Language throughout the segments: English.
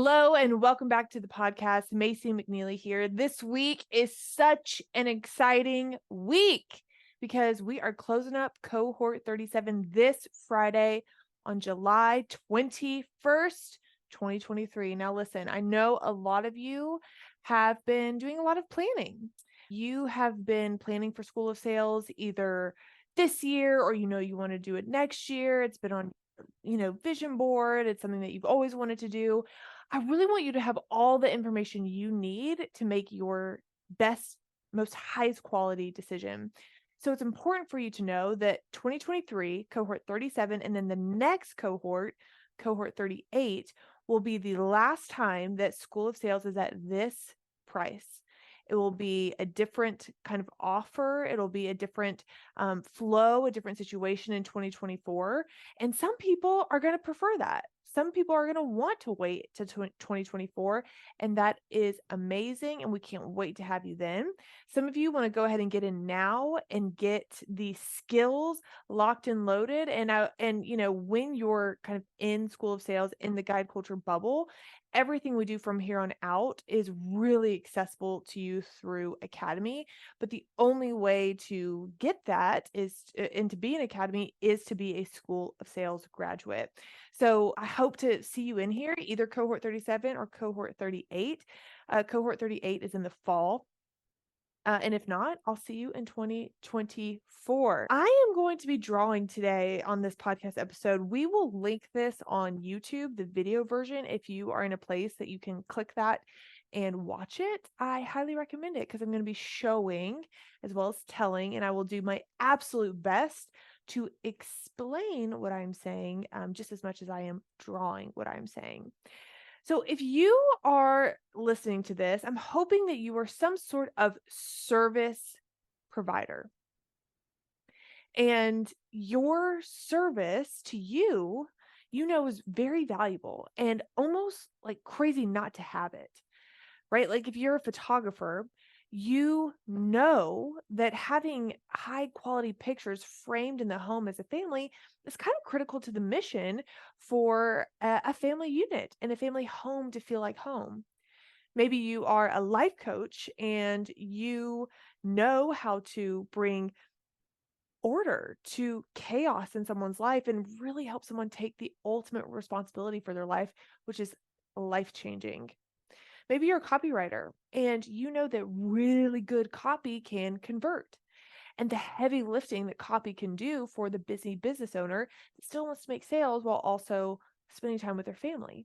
Hello and welcome back to the podcast. Macy McNeely here. This week is such an exciting week because we are closing up cohort 37 this Friday on July 21st, 2023. Now listen, I know a lot of you have been doing a lot of planning. You have been planning for School of Sales either this year or you want to do it next year. It's been on vision board. It's something that you've always wanted to do. I really want you to have all the information you need to make your best, most highest quality decision. So it's important for you to know that 2023, cohort 37, and then the next cohort, cohort 38, will be the last time that School of Sales is at this price. It will be a different kind of offer. It'll be a different flow, a different situation in 2024. And some people are going to prefer that. Some people are going to want to wait to 2024, and that is amazing. And we can't wait to have you then. Some of you want to go ahead and get in now and get the skills locked and loaded. And when you're kind of in School of Sales in the guide culture bubble, everything we do from here on out is really accessible to you through Academy. But the only way to get that and to be an Academy is to be a School of Sales graduate. So I hope to see you in here, either cohort 37 or cohort 38. Cohort 38 is in the fall. And if not, I'll see you in 2024. I am going to be drawing today on this podcast episode. We will link this on YouTube, the video version. If you are in a place that you can click that and watch it, I highly recommend it because I'm going to be showing as well as telling, and I will do my absolute best to explain what I'm saying just as much as I am drawing what I'm saying. So if you are listening to this, I'm hoping that you are some sort of service provider. And your service to you, is very valuable and almost like crazy not to have it, right? Like if you're a photographer, you know that having high quality pictures framed in the home as a family is kind of critical to the mission for a family unit and a family home to feel like home. Maybe you are a life coach and you know how to bring order to chaos in someone's life and really help someone take the ultimate responsibility for their life, which is life changing. Maybe you're a copywriter and you know that really good copy can convert. And the heavy lifting that copy can do for the busy business owner that still wants to make sales while also spending time with their family.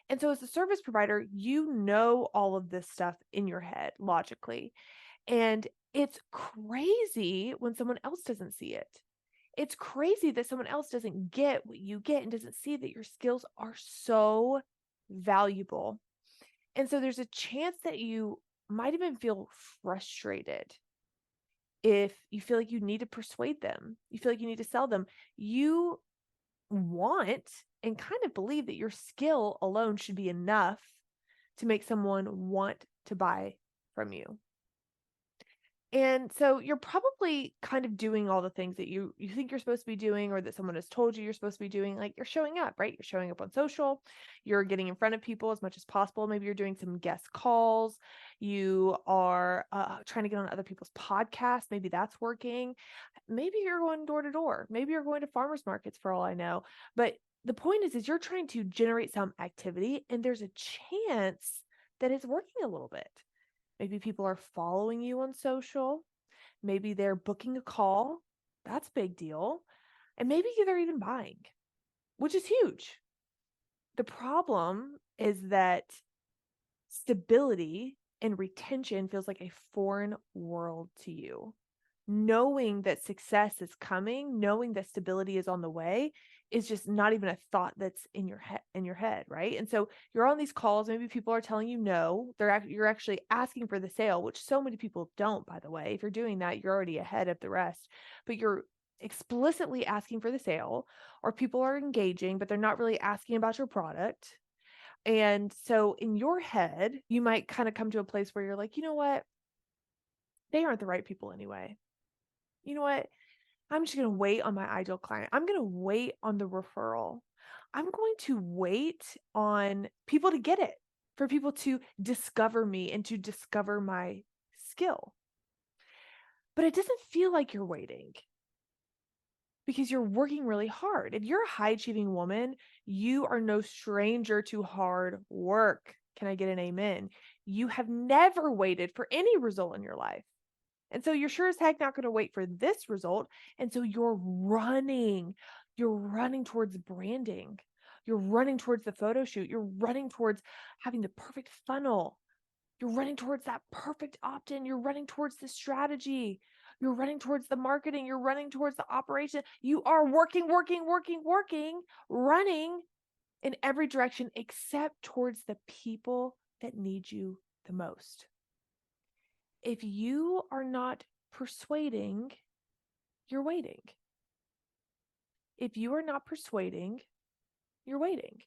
And so, as a service provider, you know all of this stuff in your head logically. And it's crazy when someone else doesn't see it. It's crazy that someone else doesn't get what you get and doesn't see that your skills are so valuable. And so there's a chance that you might even feel frustrated if you feel like you need to persuade them. You feel like you need to sell them. You want and kind of believe that your skill alone should be enough to make someone want to buy from you. And so you're probably kind of doing all the things that you think you're supposed to be doing or that someone has told you you're supposed to be doing. Like you're showing up, right? You're showing up on social, you're getting in front of people as much as possible. Maybe you're doing some guest calls. You are trying to get on other people's podcasts. Maybe that's working. Maybe you're going door to door. Maybe you're going to farmers markets for all I know. But the point is you're trying to generate some activity and there's a chance that it's working a little bit. Maybe people are following you on social. Maybe they're booking a call. That's a big deal. And maybe they're even buying, which is huge. The problem is that stability and retention feels like a foreign world to you. Knowing that success is coming, knowing that stability is on the way is just not even a thought that's in your head, right? And so you're on these calls, maybe people are telling you no, you're actually asking for the sale, which so many people don't, by the way. If you're doing that, you're already ahead of the rest. But you're explicitly asking for the sale, or people are engaging, but they're not really asking about your product. And so in your head, you might kind of come to a place where you're like, you know what? They aren't the right people anyway. You know what? I'm just going to wait on my ideal client. I'm going to wait on the referral. I'm going to wait on people to get it, for people to discover me and to discover my skill. But it doesn't feel like you're waiting because you're working really hard. If you're a high achieving woman, you are no stranger to hard work. Can I get an amen? You have never waited for any result in your life. And so you're sure as heck not going to wait for this result. And so you're running towards branding. You're running towards the photo shoot. You're running towards having the perfect funnel. You're running towards that perfect opt-in. You're running towards the strategy. You're running towards the marketing. You're running towards the operation. You are working, running in every direction except towards the people that need you the most. If you are not persuading, you're waiting. If you are not persuading, you're waiting.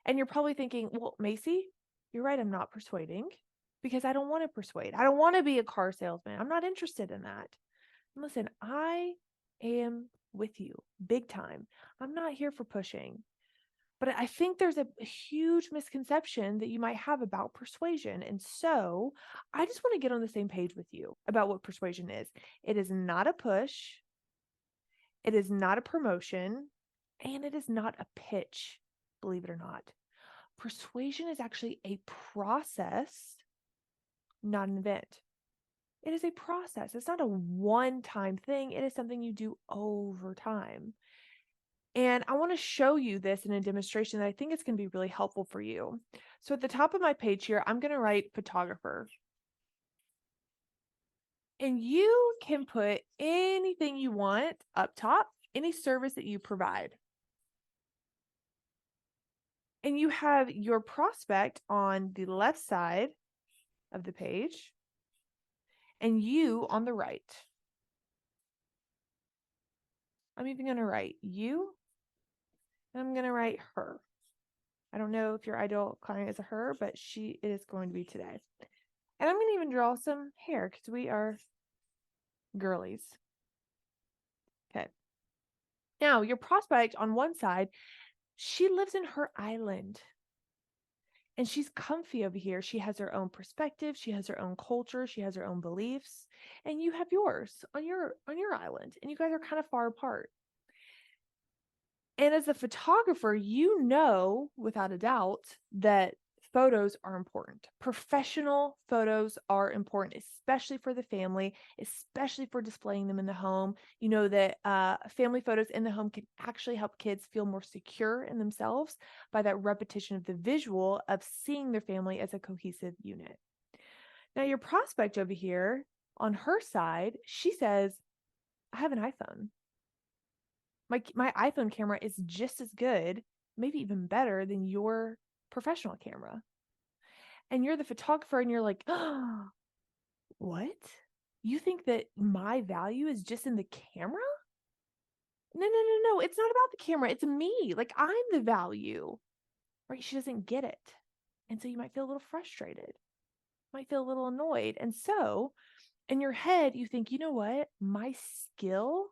And you're probably thinking, well, Macy, you're right. I'm not persuading because I don't want to persuade. I don't want to be a car salesman. I'm not interested in that. And listen, I am with you big time. I'm not here for pushing. But I think there's a huge misconception that you might have about persuasion. And so I just want to get on the same page with you about what persuasion is. It is not a push, it is not a promotion, and it is not a pitch, believe it or not. Persuasion is actually a process, not an event. It is a process. It's not a one-time thing. It is something you do over time. And I want to show you this in a demonstration that I think is going to be really helpful for you. So at the top of my page here, I'm going to write photographer. And you can put anything you want up top, any service that you provide. And you have your prospect on the left side of the page and you on the right. I'm even going to write you, and I'm going to write her. I don't know if your ideal client is a her, but she is going to be today. And I'm going to even draw some hair because we are girlies. Okay. Now, your prospect on one side, she lives in her island. And she's comfy over here. She has her own perspective, she has her own culture, she has her own beliefs, and you have yours on your island, and you guys are kind of far apart. And as a photographer, you know without a doubt that photos are important. Professional photos are important, especially for the family, especially for displaying them in the home. You know that family photos in the home can actually help kids feel more secure in themselves by that repetition of the visual of seeing their family as a cohesive unit. Now, your prospect over here on her side, she says, I have an iPhone. My iPhone camera is just as good, maybe even better than your professional camera. And you're the photographer and you're like, oh, what? You think that my value is just in the camera? No. It's not about the camera. It's me. Like, I'm the value, right? She doesn't get it. And so you might feel a little frustrated, might feel a little annoyed. And so in your head, you think, you know what? My skill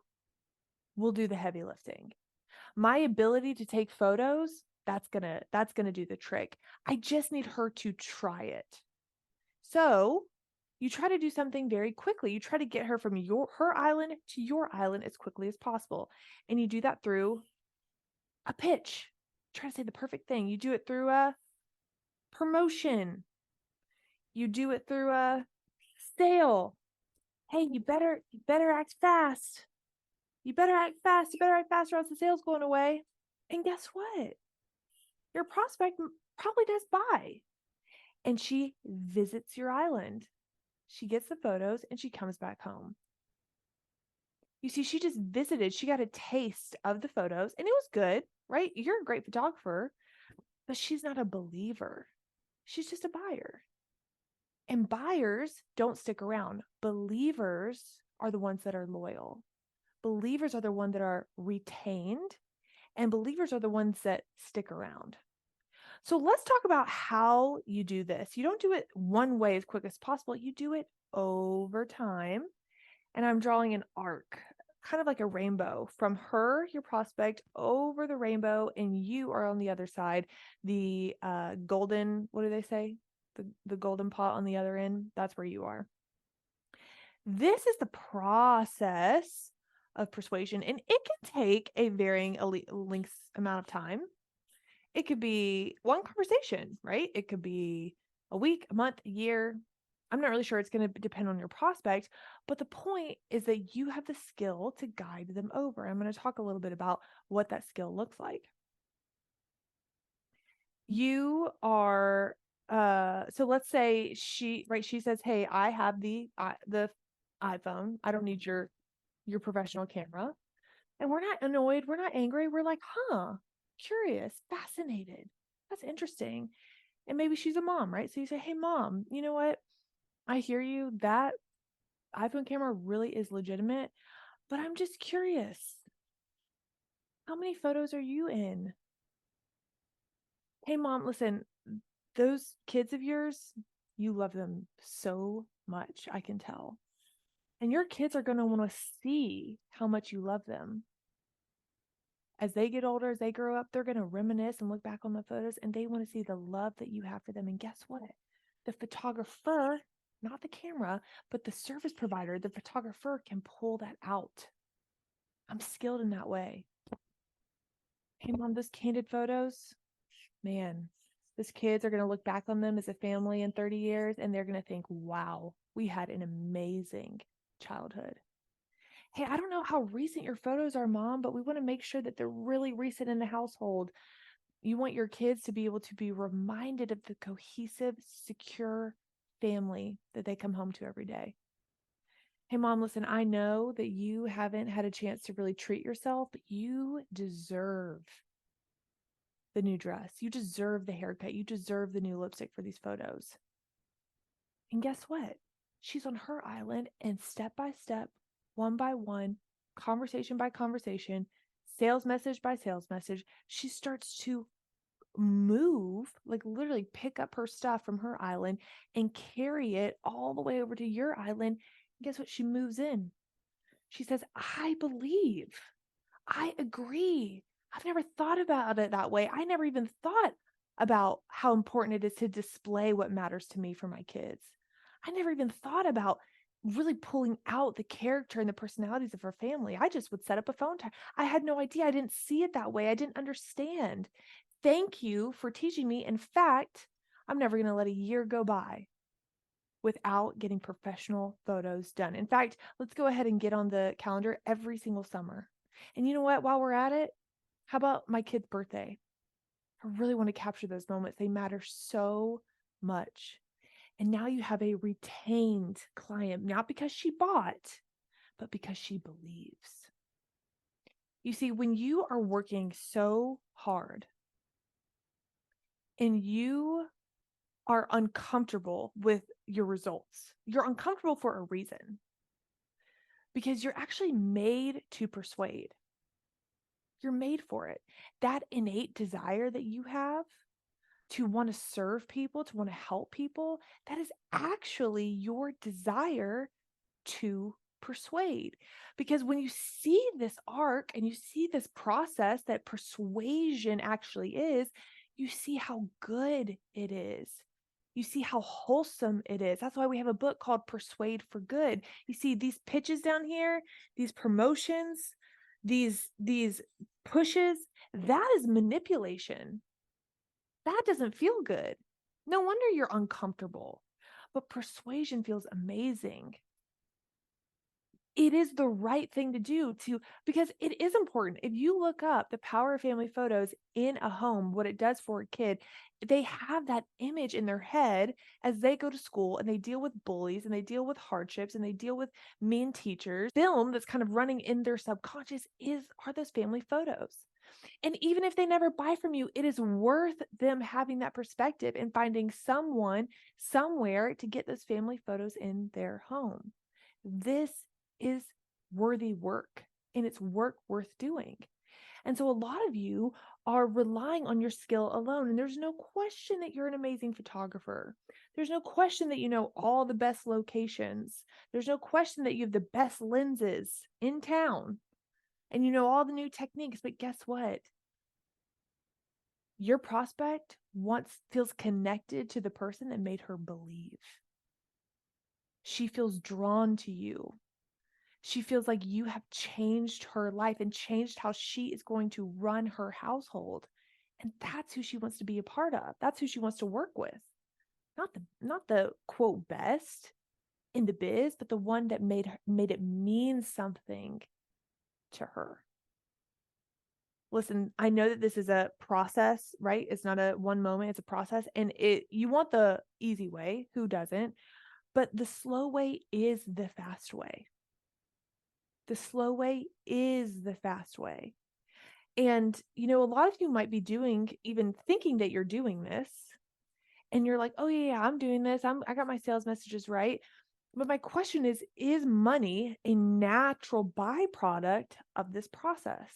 will do the heavy lifting. My ability to take photos, that's gonna do the trick. I just need her to try it. So you try to do something very quickly. You try to get her from her island to your island as quickly as possible. And you do that through a pitch. Try to say the perfect thing. You do it through a promotion. You do it through a sale. Hey, you better act fast. You better act fast. You better act fast or else the sale's going away. And guess what? Your prospect probably does buy. And she visits your island. She gets the photos and she comes back home. You see, she just visited. She got a taste of the photos and it was good, right? You're a great photographer, but she's not a believer. She's just a buyer. And buyers don't stick around. Believers are the ones that are loyal. Believers are the ones that are retained, and believers are the ones that stick around. So let's talk about how you do this. You don't do it one way as quick as possible. You do it over time. And I'm drawing an arc kind of like a rainbow from her, your prospect, over the rainbow, and you are on the other side, the golden, what do they say? The golden pot on the other end. That's where you are. This is the process of persuasion, and it can take a varying length amount of time. It could be one conversation, right? It could be a week, a month, a year. I'm not really sure. It's going to depend on your prospect, but the point is that you have the skill to guide them over. I'm going to talk a little bit about what that skill looks like. You are so let's say she says, "Hey, I have the iPhone. I don't need your professional camera." And we're not annoyed, we're not angry. We're like, "Huh, curious, fascinated. That's interesting." And maybe she's a mom, right? So you say, "Hey, mom, you know what? I hear you. That iPhone camera really is legitimate, but I'm just curious. How many photos are you in? Hey, mom, listen, those kids of yours, you love them so much, I can tell. And your kids are going to want to see how much you love them. As they get older, as they grow up, they're going to reminisce and look back on the photos, and they want to see the love that you have for them. And guess what? The photographer, not the camera, but the service provider, the photographer can pull that out. I'm skilled in that way. Hey, mom, those candid photos, man, those kids are going to look back on them as a family in 30 years, and they're going to think, wow, we had an amazing childhood. Hey, I don't know how recent your photos are, mom, but we want to make sure that they're really recent in the household. You want your kids to be able to be reminded of the cohesive, secure family that they come home to every day. Hey, mom, listen, I know that you haven't had a chance to really treat yourself, but you deserve the new dress. You deserve the haircut. You deserve the new lipstick for these photos. And guess what? She's on her island, and step by step, one by one, conversation by conversation, sales message by sales message, she starts to move, like literally pick up her stuff from her island and carry it all the way over to your island. And guess what? She moves in. She says, I believe. I agree. I've never thought about it that way. I never even thought about how important it is to display what matters to me for my kids. I never even thought about really pulling out the character and the personalities of her family. I just would set up a phone time. I had no idea. I didn't see it that way. I didn't understand. Thank you for teaching me. In fact, I'm never going to let a year go by without getting professional photos done. In fact, let's go ahead and get on the calendar every single summer. And you know what? While we're at it, how about my kid's birthday? I really want to capture those moments. They matter so much. And now you have a retained client, not because she bought, but because she believes. You see, when you are working so hard and you are uncomfortable with your results, you're uncomfortable for a reason, because you're actually made to persuade. You're made for it. That innate desire that you have to want to serve people, to want to help people, that is actually your desire to persuade. Because when you see this arc and you see this process that persuasion actually is, you see how good it is. You see how wholesome it is. That's why we have a book called Persuade for Good. You see these pitches down here, these promotions, these pushes, that is manipulation. That doesn't feel good. No wonder you're uncomfortable. But persuasion feels amazing. It is the right thing to do because it is important. If you look up the power of family photos in a home, what it does for a kid, they have that image in their head as they go to school and they deal with bullies and they deal with hardships and they deal with mean teachers. Film that's kind of running in their subconscious are those family photos. And even if they never buy from you, it is worth them having that perspective and finding someone somewhere to get those family photos in their home. This is worthy work, and it's work worth doing. And so a lot of you are relying on your skill alone. And there's no question that you're an amazing photographer. There's no question that you know all the best locations. There's no question that you have the best lenses in town and you know all the new techniques. But guess what? Your prospect feels connected to the person that made her believe. She feels drawn to you. She feels like you have changed her life and changed how she is going to run her household. And that's who she wants to be a part of. That's who she wants to work with. Not the quote best in the biz, but the one that made it mean something to her. Listen, I know that this is a process, right? It's not a one moment, it's a process. And you want the easy way, who doesn't? But the slow way is the fast way. The slow way is the fast way. And, a lot of you might be even thinking that you're doing this. And you're like, oh, yeah, I'm doing this. I got my sales messages right. But my question is money a natural byproduct of this process?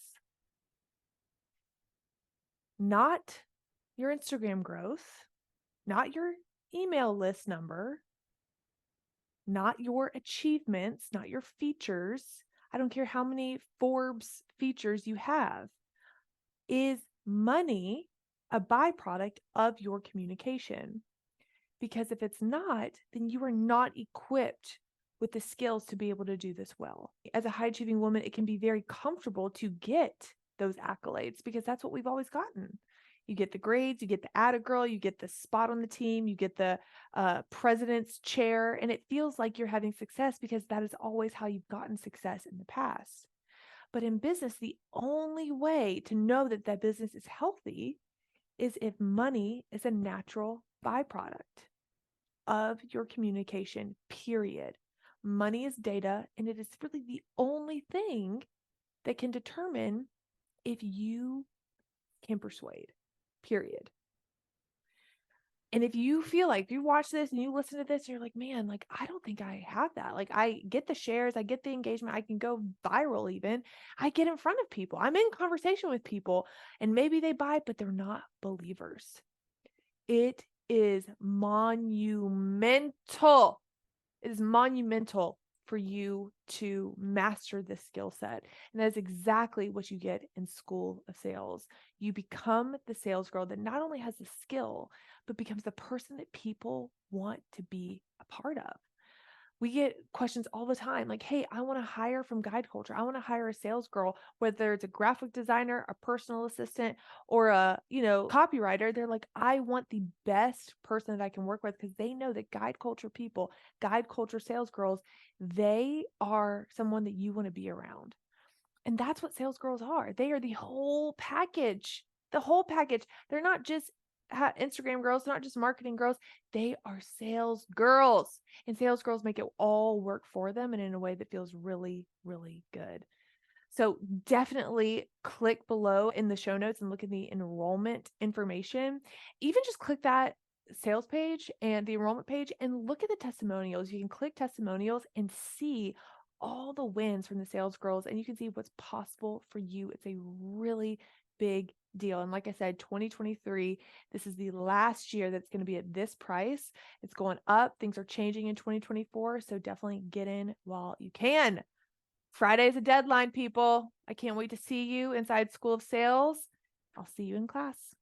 Not your Instagram growth, not your email list number, not your achievements, not your features. I don't care how many Forbes features you have. Is money a byproduct of your communication? Because if it's not, then you are not equipped with the skills to be able to do this well. As a high achieving woman, it can be very comfortable to get those accolades because that's what we've always gotten. You get the grades, you get the atta girl, you get the spot on the team, you get the president's chair, and it feels like you're having success because that is always how you've gotten success in the past. But in business, the only way to know that that business is healthy is if money is a natural byproduct of your communication, period. Money is data, and it is really the only thing that can determine if you can persuade, period. And if you feel like you watch this and you listen to this, you're like, man, like, I don't think I have that. Like, I get the shares, I get the engagement, I can go viral even. I get in front of people, I'm in conversation with people, and maybe they buy, but they're not believers. It is monumental. It is monumental for you to master this skill set. And that is exactly what you get in School of Sales. You become the sales girl that not only has the skill, but becomes the person that people want to be a part of. We get questions all the time like, hey, I want to hire from Guide Culture. I want to hire a sales girl, whether it's a graphic designer, a personal assistant, or a, copywriter. They're like, I want the best person that I can work with because they know that Guide Culture people, Guide Culture sales girls, they are someone that you want to be around. And that's what sales girls are. They are the whole package. The whole package. They're not just Instagram girls, not just marketing girls. They are sales girls. And sales girls make it all work for them and in a way that feels really, really good. So definitely click below in the show notes and look at the enrollment information. Even just click that sales page and the enrollment page and look at the testimonials. You can click testimonials and see all the wins from the sales girls, and you can see what's possible for you. It's a really big deal. And like I said, 2023, this is the last year that's going to be at this price. It's going up. Things are changing in 2024. So definitely get in while you can. Friday's a deadline, people. I can't wait to see you inside School of Sales. I'll see you in class.